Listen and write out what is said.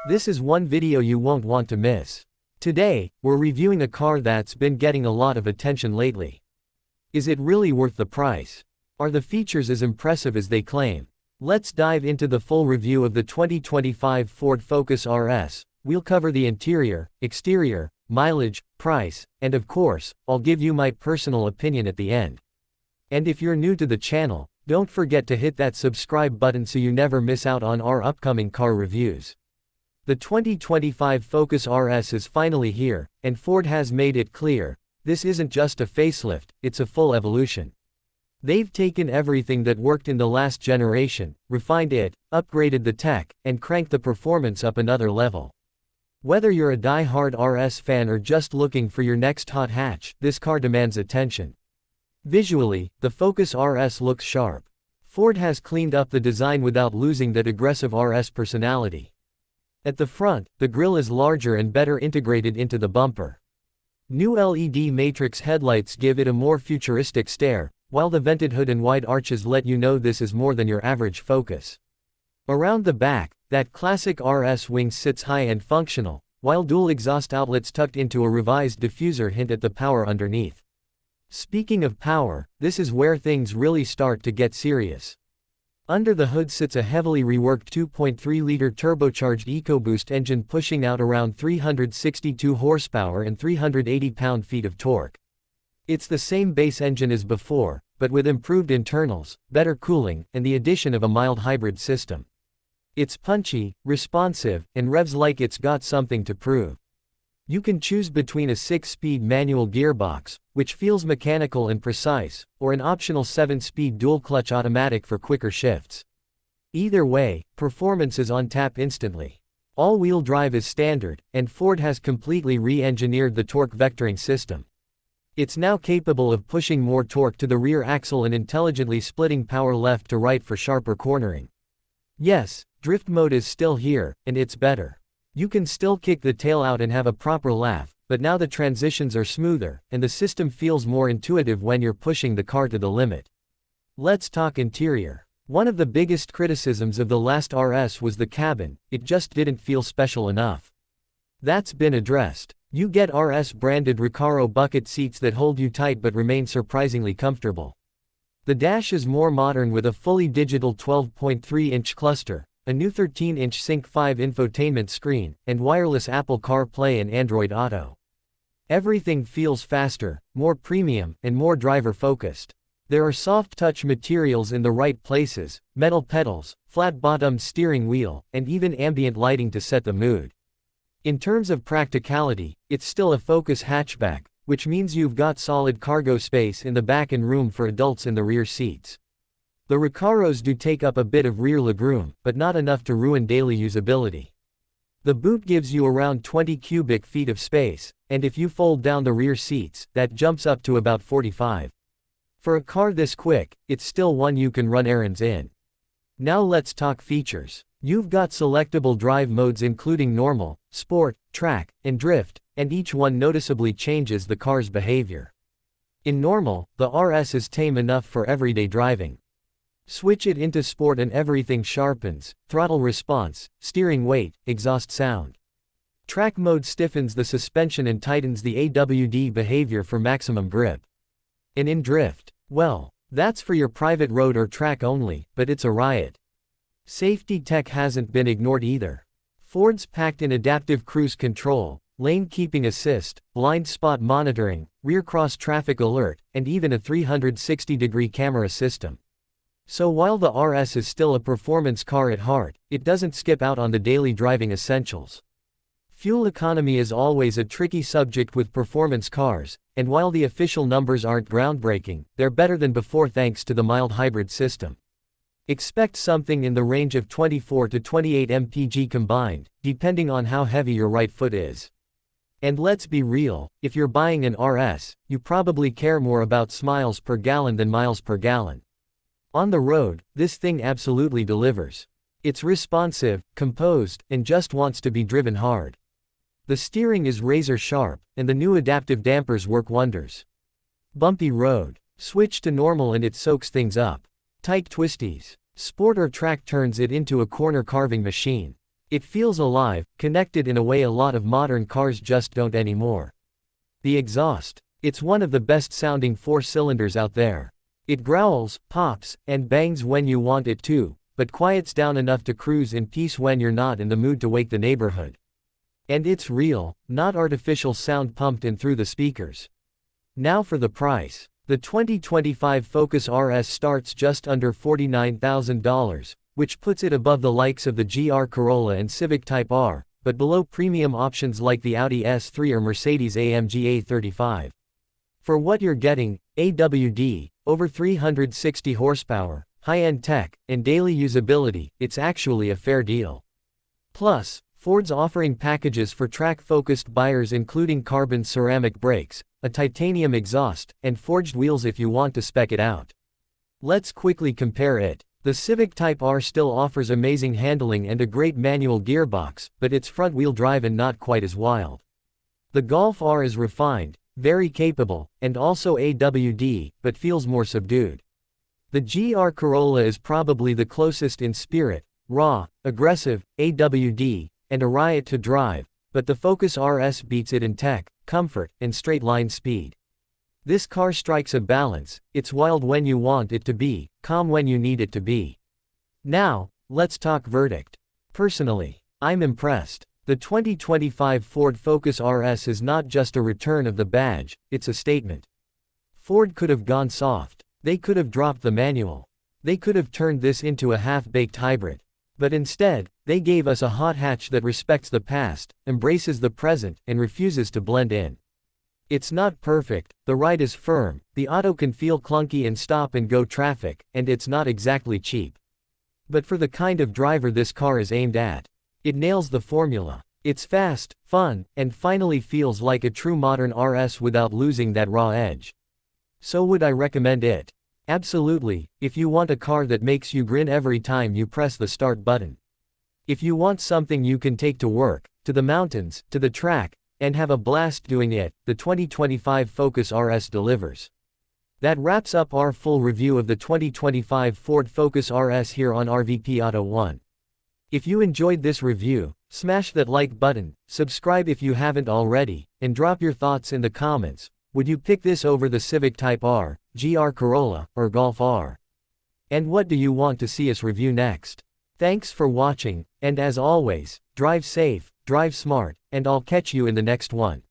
This is one video you won't want to miss. Today, we're reviewing a car that's been getting a lot of attention lately. Is it really worth the price? Are the features as impressive as they claim? Let's dive into the full review of the 2025 Ford Focus RS. We'll cover the interior, exterior, mileage, price, and of course, I'll give you my personal opinion at the end. And if you're new to the channel, don't forget to hit that subscribe button so you never miss out on our upcoming car reviews. The 2025 Focus RS is finally here, and Ford has made it clear, this isn't just a facelift, it's a full evolution. They've taken everything that worked in the last generation, refined it, upgraded the tech, and cranked the performance up another level. Whether you're a die-hard RS fan or just looking for your next hot hatch, this car demands attention. Visually, the Focus RS looks sharp. Ford has cleaned up the design without losing that aggressive RS personality. At the front, the grille is larger and better integrated into the bumper. New LED matrix headlights give it a more futuristic stare, while the vented hood and wide arches let you know this is more than your average Focus. Around the back, that classic RS wing sits high and functional, while dual exhaust outlets tucked into a revised diffuser hint at the power underneath. Speaking of power, this is where things really start to get serious. Under the hood sits a heavily reworked 2.3-liter turbocharged EcoBoost engine pushing out around 362 horsepower and 380 pound-feet of torque. It's the same base engine as before, but with improved internals, better cooling, and the addition of a mild hybrid system. It's punchy, responsive, and revs like it's got something to prove. You can choose between a 6-speed manual gearbox, which feels mechanical and precise, or an optional 7-speed dual-clutch automatic for quicker shifts. Either way, performance is on tap instantly. All-wheel drive is standard, and Ford has completely re-engineered the torque vectoring system. It's now capable of pushing more torque to the rear axle and intelligently splitting power left to right for sharper cornering. Yes, drift mode is still here, and it's better. You can still kick the tail out and have a proper laugh, but now the transitions are smoother, and the system feels more intuitive when you're pushing the car to the limit. Let's talk interior. One of the biggest criticisms of the last RS was the cabin, it just didn't feel special enough. That's been addressed. You get RS-branded Recaro bucket seats that hold you tight but remain surprisingly comfortable. The dash is more modern with a fully digital 12.3-inch cluster, a new 13-inch Sync 5 infotainment screen, and wireless Apple CarPlay and Android Auto. Everything feels faster, more premium, and more driver-focused. There are soft-touch materials in the right places, metal pedals, flat-bottomed steering wheel, and even ambient lighting to set the mood. In terms of practicality, it's still a Focus hatchback, which means you've got solid cargo space in the back and room for adults in the rear seats. The Recaros do take up a bit of rear legroom, but not enough to ruin daily usability. The boot gives you around 20 cubic feet of space, and if you fold down the rear seats, that jumps up to about 45. For a car this quick, it's still one you can run errands in. Now let's talk features. You've got selectable drive modes including normal, sport, track, and drift, and each one noticeably changes the car's behavior. In normal, the RS is tame enough for everyday driving. Switch it into sport and everything sharpens: throttle response, steering weight, exhaust sound. Track mode stiffens the suspension and tightens the AWD behavior for maximum grip. And in drift, well, that's for your private road or track only, but it's a riot. Safety tech hasn't been ignored either. Ford's packed in adaptive cruise control, lane keeping assist, blind spot monitoring, rear cross traffic alert, and even a 360-degree camera system. So while the RS is still a performance car at heart, it doesn't skip out on the daily driving essentials. Fuel economy is always a tricky subject with performance cars, and while the official numbers aren't groundbreaking, they're better than before thanks to the mild hybrid system. Expect something in the range of 24 to 28 mpg combined, depending on how heavy your right foot is. And let's be real, if you're buying an RS, you probably care more about miles per gallon than miles per gallon. On the road, this thing absolutely delivers. It's responsive, composed, and just wants to be driven hard. The steering is razor sharp, and the new adaptive dampers work wonders. Bumpy road. Switch to normal and it soaks things up. Tight twisties. Sport or track turns it into a corner carving machine. It feels alive, connected in a way a lot of modern cars just don't anymore. The exhaust. It's one of the best sounding 4-cylinders out there. It growls, pops, and bangs when you want it to, but quiets down enough to cruise in peace when you're not in the mood to wake the neighborhood. And it's real, not artificial sound pumped in through the speakers. Now for the price. The 2025 Focus RS starts just under $49,000, which puts it above the likes of the GR Corolla and Civic Type R, but below premium options like the Audi S3 or Mercedes-AMG A35. For what you're getting, AWD, over 360 horsepower, high-end tech, and daily usability, it's actually a fair deal. Plus, Ford's offering packages for track-focused buyers including carbon ceramic brakes, a titanium exhaust, and forged wheels if you want to spec it out. Let's quickly compare it. The Civic Type R still offers amazing handling and a great manual gearbox, but it's front-wheel drive and not quite as wild. The Golf R is refined, very capable, and also AWD, but feels more subdued. The GR Corolla is probably the closest in spirit, raw, aggressive, AWD, and a riot to drive, but the Focus RS beats it in tech, comfort, and straight-line speed. This car strikes a balance. It's wild when you want it to be, calm when you need it to be. Now, let's talk verdict. Personally, I'm impressed. The 2025 Ford Focus RS is not just a return of the badge, it's a statement. Ford could have gone soft. They could have dropped the manual. They could have turned this into a half-baked hybrid. But instead, they gave us a hot hatch that respects the past, embraces the present, and refuses to blend in. It's not perfect, the ride is firm, the auto can feel clunky in stop-and-go traffic, and it's not exactly cheap. But for the kind of driver this car is aimed at, it nails the formula. It's fast, fun, and finally feels like a true modern RS without losing that raw edge. So would I recommend it? Absolutely, if you want a car that makes you grin every time you press the start button. If you want something you can take to work, to the mountains, to the track, and have a blast doing it, the 2025 Focus RS delivers. That wraps up our full review of the 2025 Ford Focus RS here on RVP Auto 1. If you enjoyed this review, smash that like button, subscribe if you haven't already, and drop your thoughts in the comments. Would you pick this over the Civic Type R, GR Corolla, or Golf R? And what do you want to see us review next? Thanks for watching, and as always, drive safe, drive smart, and I'll catch you in the next one.